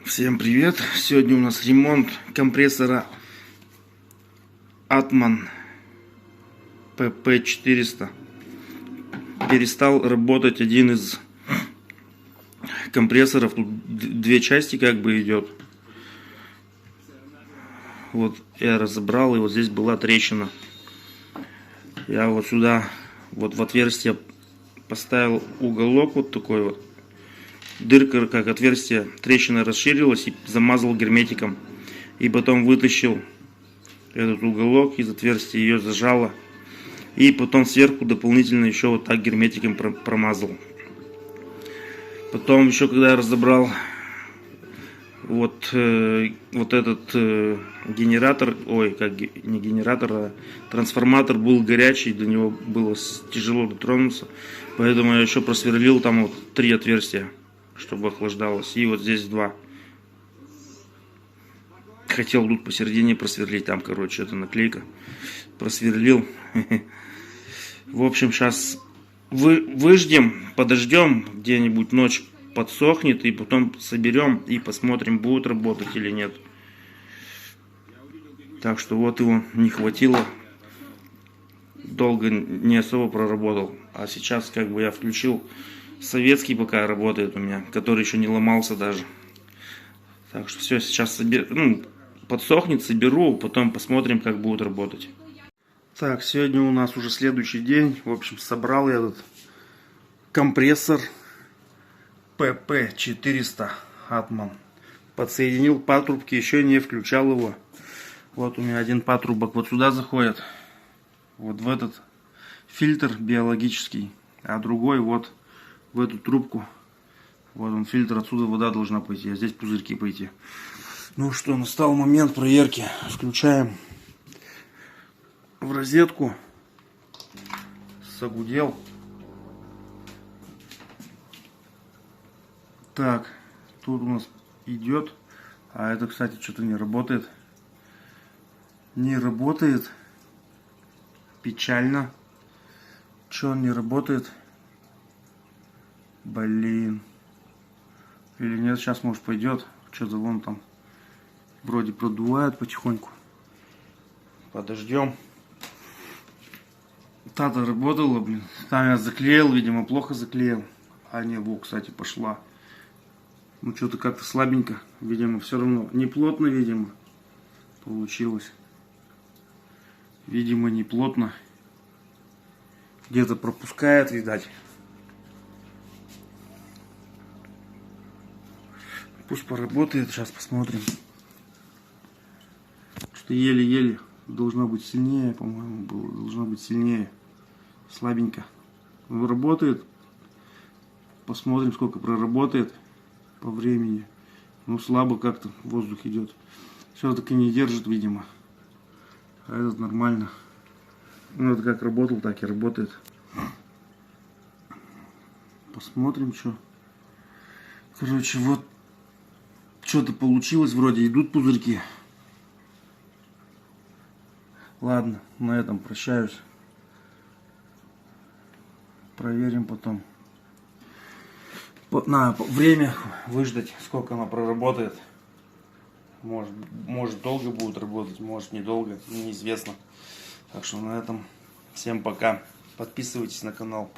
Всем привет! Сегодня у нас ремонт компрессора Atman PP400. Перестал работать один из компрессоров. Тут две части как бы идет. Вот я разобрал, и вот здесь была трещина. Я вот сюда, вот в отверстие поставил уголок вот такой вот. Дырка, как отверстие, трещина расширилась, и замазал герметиком. И потом вытащил этот уголок из отверстия, ее зажало. И потом сверху дополнительно еще вот так герметиком промазал. Потом еще, когда я разобрал вот этот генератор, не генератор, а трансформатор был горячий, до него было тяжело дотронуться. Поэтому я еще просверлил там вот 3 отверстия, чтобы охлаждалось. И вот здесь 2. Хотел тут посередине просверлить, там, короче, это наклейка. Просверлил. В общем, сейчас выждем, подождем, где-нибудь ночь подсохнет, и потом соберем и посмотрим, будет работать или нет. Так что вот его не хватило. Долго не особо проработал. А сейчас как бы я включил советский, пока работает у меня, который еще не ломался даже. Так что все, сейчас подсохнет, соберу, потом посмотрим, как будет работать. Так, сегодня у нас уже следующий день. В общем, собрал я этот компрессор PP400 Atman. Подсоединил патрубки, еще не включал его. Вот у меня один патрубок вот сюда заходит, вот в этот фильтр биологический, а другой вот в эту трубку. Вот он фильтр, отсюда вода должна пойти, а здесь пузырьки пойти. Ну что, настал момент проверки. Включаем в розетку. Загудел. Так, тут у нас идет. А это, кстати, что-то не работает. Не работает. Печально. Че он не работает? Блин. Или нет, сейчас может пойдет. Что-то вон там вроде продувает потихоньку. Подождем. Та-то работала, блин. Там я заклеил, видимо, плохо заклеил. А не, во, кстати, пошла. Ну, что-то как-то слабенько. Видимо, все равно. Не плотно, видимо, получилось. Видимо, не плотно. Где-то пропускает, видать. Пусть поработает, сейчас посмотрим. Что еле-еле. Должно быть сильнее, по-моему, должно быть сильнее. Слабенько. Он работает. Посмотрим, сколько проработает по времени. Ну, слабо как-то воздух идет. Все-таки не держит, видимо. А этот нормально. Ну, это как работал, так и работает. Посмотрим, что. Короче, вот что-то получилось, вроде идут пузырьки. Ладно, на этом прощаюсь. Проверим потом. На время выждать, сколько она проработает. Может долго будет работать, может недолго, неизвестно. Так что на этом всем пока. Подписывайтесь на канал.